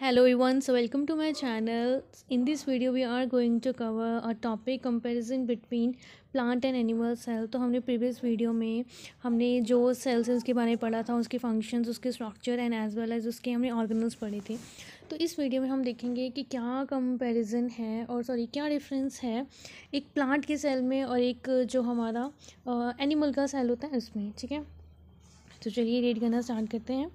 Hello everyone, so welcome to my channel. In this video we are going to cover a topic comparison between plant and animal cell. तो हमने previous video में हमने जो sales हैं उसके बारे में पढ़ा था, उसके फंक्शंस, उसके structure and as well as उसके हमने ऑर्गेनल्स पढ़े थे। तो इस वीडियो में हम देखेंगे कि क्या कंपैरिजन है और क्या डिफरेंस है एक प्लांट के सेल में और एक जो हमारा एनिमल का सेल होता है उसमें। ठीक है, तो चलिए रीड करना स्टार्ट करते हैं।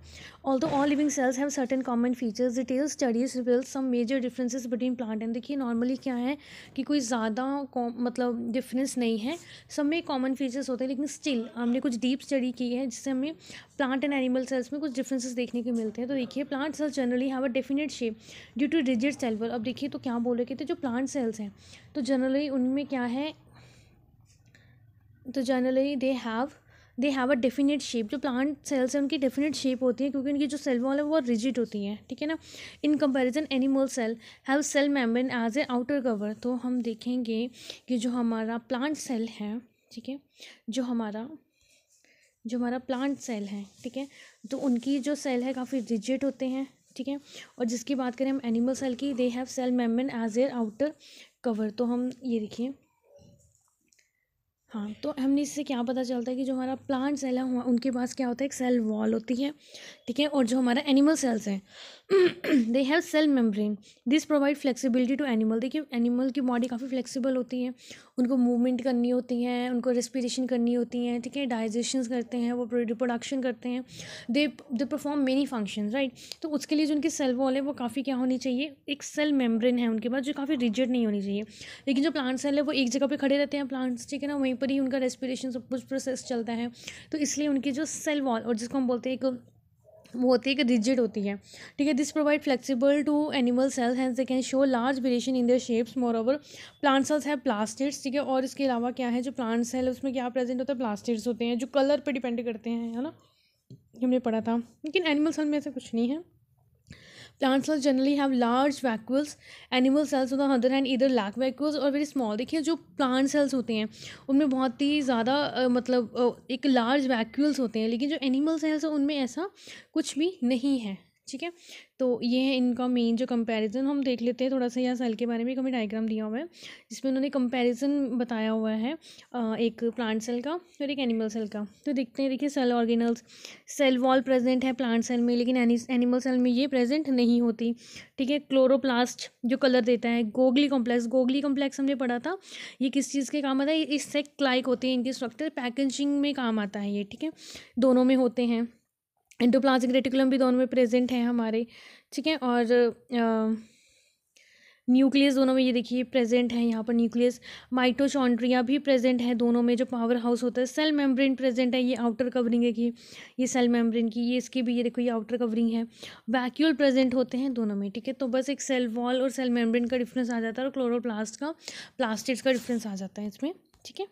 Although all living cells have certain common features, detail studies reveal some major differences between plant and. देखिए नॉर्मली क्या है कि कोई ज़्यादा डिफरेंस नहीं है, सब में कॉमन फीचर्स होते हैं, लेकिन स्टिल हमने कुछ डीप स्टडी की है जिससे हमें प्लांट एंड एनिमल सेल्स में कुछ डिफरेंसेस देखने को मिलते हैं। तो देखिए plant cells generally have a definite shape due to rigid cell wall. अब देखिए तो क्या बोल रहे थे, जो प्लांट सेल्स हैं तो जनरली उनमें क्या है, तो generally they have a definite shape. जो प्लांट सेल्स हैं उनकी डेफिनेट शेप होती है क्योंकि उनकी जो सेल वॉल है वो रिजिड होती है। ठीक है ना। In comparison animal cell have cell membrane as a outer cover. तो हम देखेंगे कि जो हमारा प्लांट सेल है, ठीक है, जो हमारा प्लांट सेल है, ठीक है, तो उनकी जो सेल है काफ़ी रिजिड होते हैं। ठीक है, और जिसकी बात करें हम एनिमल सेल की, they have cell membrane as a outer cover. तो हम ये देखिए, हाँ, तो हमने इससे क्या पता चलता है कि जो हमारा प्लांट सेल है उनके पास क्या होता है, एक सेल वॉल होती है। ठीक है, और जो हमारा एनिमल सेल्स हैं they have cell membrane, this provide flexibility to animal. देखिए एनिमल की बॉडी काफ़ी फ्लेक्सिबल होती है, उनको मूवमेंट करनी होती है, उनको रेस्पिरेशन करनी होती है। ठीक है, डाइजेशन करते हैं, वो रिप्रोडक्शन करते हैं, they perform many function, right. तो उसके लिए जो उनकी सेल वॉल है वो काफ़ी क्या होनी चाहिए, एक सेल मेम्ब्रेन है उनके पास जो काफ़ी रिजिड नहीं होनी चाहिए। लेकिन जो प्लांट सेल है वो एक जगह पे खड़े रहते हैं प्लांट्स, ठीक है ना, वहीं पर ही उनका रेस्पिरेशन सब कुछ प्रोसेस चलता है। तो इसलिए उनकी जो सेल वॉल और जिसको हम बोलते हैं एक, वो होती है कि रिजिड होती है। ठीक है, this provide flexible to animal cells hence they can show large variation in their shapes. Moreover plant cells have plastids. ठीक है, और इसके अलावा क्या है, जो प्लांट सेल है उसमें क्या प्रेजेंट होता है, प्लास्टिड्स होते हैं जो कलर पे डिपेंड करते हैं, है ना, हमने पढ़ा था। लेकिन एनिमल सेल में ऐसा कुछ नहीं है। Plant cells generally have large vacuoles. Animal cells on the other hand either lack vacuoles or very small. देखिए जो प्लांट सेल्स होते हैं उनमें बहुत ही ज़्यादा एक लार्ज वैक्यूल्स होते हैं, लेकिन जो एनिमल सेल्स हैं उनमें ऐसा कुछ भी नहीं है। ठीक है, तो ये है इनका मेन जो कंपैरिजन। हम देख लेते हैं थोड़ा सा यहाँ सेल के बारे में। एक हमें डायग्राम दिया हुआ है जिसमें उन्होंने कंपैरिजन बताया हुआ है एक प्लांट सेल का और एक एनिमल सेल का। तो देखते हैं, देखिए cell organelles, cell wall present है प्लांट सेल में, लेकिन एनिमल सेल में ये प्रेजेंट नहीं होती। ठीक है, क्लोरोप्लास्ट जो कलर देता है, गोगली कॉम्प्लेक्स हमने पढ़ा था, ये किस चीज़ के काम आता है, इस सेक्ट लाइक होती है इनकी स्ट्रक्चर, पैकेजिंग में काम आता है ये। ठीक है, दोनों में होते हैं। एंडोप्लाज्मिक रेटिकुलम भी दोनों में प्रेजेंट है हमारे। ठीक है, और न्यूक्लियस दोनों में ये देखिए प्रेजेंट है, यहाँ पर न्यूक्लियस। माइटोचॉन्ड्रिया भी प्रेजेंट है दोनों में, जो पावर हाउस होता है। सेल मेम्ब्रेन प्रेजेंट है, ये आउटर कवरिंग है कि ये सेल मेम्ब्रेन की, ये इसकी भी, ये देखो ये आउटर कवरिंग है। वैक्यूल प्रेजेंट होते हैं दोनों में। ठीक है, तो बस एक सेल वॉल और सेल मेम्ब्रेन का डिफरेंस आ जाता है और क्लोरोप्लास्ट का, प्लास्टिड्स का डिफरेंस आ जाता है इसमें। ठीक है,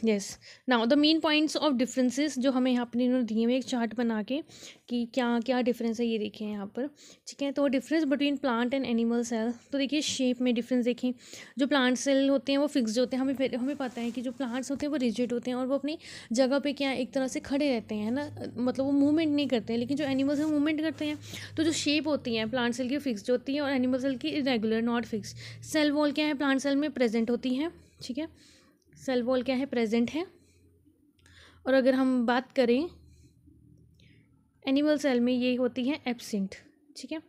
yes, now the main points of differences जो हमें यहाँ पर इन्होंने दिए हुए एक चार्ट बना के कि क्या क्या डिफरेंस है, ये देखिए यहाँ पर। ठीक है, तो difference between plant and animal cell. तो देखिए शेप में डिफरेंस देखें, जो प्लांट सेल होते हैं वो फिक्स्ड होते हैं, हमें पता है कि जो प्लांट्स होते हैं वो रिजिड होते हैं और वो अपनी जगह पे क्या एक तरह से खड़े रहते हैं ना, मतलब वो मूवमेंट नहीं करते हैं। लेकिन जो एनिमल्स हैं मूवमेंट करते हैं। तो जो शेप होती है प्लांट सेल की फिक्स्ड होती है और एनिमल सेल की irregular, not fix. Cell wall क्या है, प्लांट सेल में प्रेजेंट होती है। ठीक है, सेल वॉल क्या है, प्रेजेंट है। और अगर हम बात करें एनिमल सेल में, ये होती है एब्सेंट। ठीक है,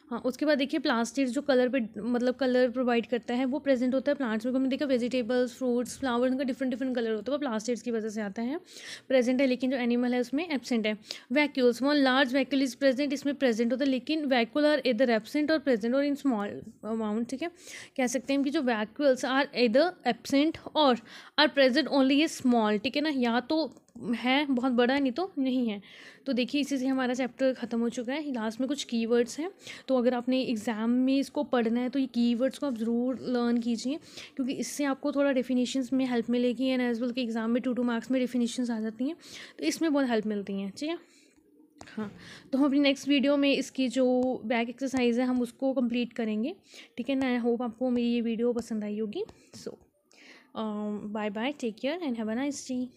हाँ, उसके बाद देखिए प्लास्टिड्स जो कलर पे कलर प्रोवाइड करता है वो प्रेजेंट होता है प्लांट्स में। हमने देखा वेजिटेबल्स, फ्रूट्स, फ्लावर्स, उनका डिफरेंट डिफरेंट कलर होता है, वो प्लास्टिड्स की वजह से आता है, प्रेजेंट है। लेकिन जो एनिमल है उसमें एब्सेंट है। Vacuoles, one large vacuole is present, इसमें प्रेजेंट होता है, लेकिन वैक्यूल आर इधर एब्सेंट और प्रेजेंट और इन स्मॉल अमाउंट। ठीक है, कह सकते हैं कि जो वैक्यूल्स आर इधर एब्सेंट और are present only a small. ठीक है ना, या तो है बहुत बड़ा है, नहीं तो नहीं है। तो देखिए इसी से हमारा चैप्टर ख़त्म हो चुका है। लास्ट में कुछ कीवर्ड्स हैं, तो अगर आपने एग्ज़ाम में इसको पढ़ना है तो ये कीवर्ड्स को आप ज़रूर लर्न कीजिए, क्योंकि इससे आपको थोड़ा डेफिनेशंस में हेल्प मिलेगी। एंड एज वेल के एग्ज़ाम में 2 मार्क्स में डेफिनेशंस आ जाती हैं, तो इसमें बहुत हेल्प मिलती हैं। ठीक है, हाँ, तो हम अपनी नेक्स्ट वीडियो में इसकी जो बैक एक्सरसाइज है हम उसको कंप्लीट करेंगे। ठीक है ना, आई होप आपको मेरी ये वीडियो पसंद आई होगी। So bye bye, take care and have a nice day.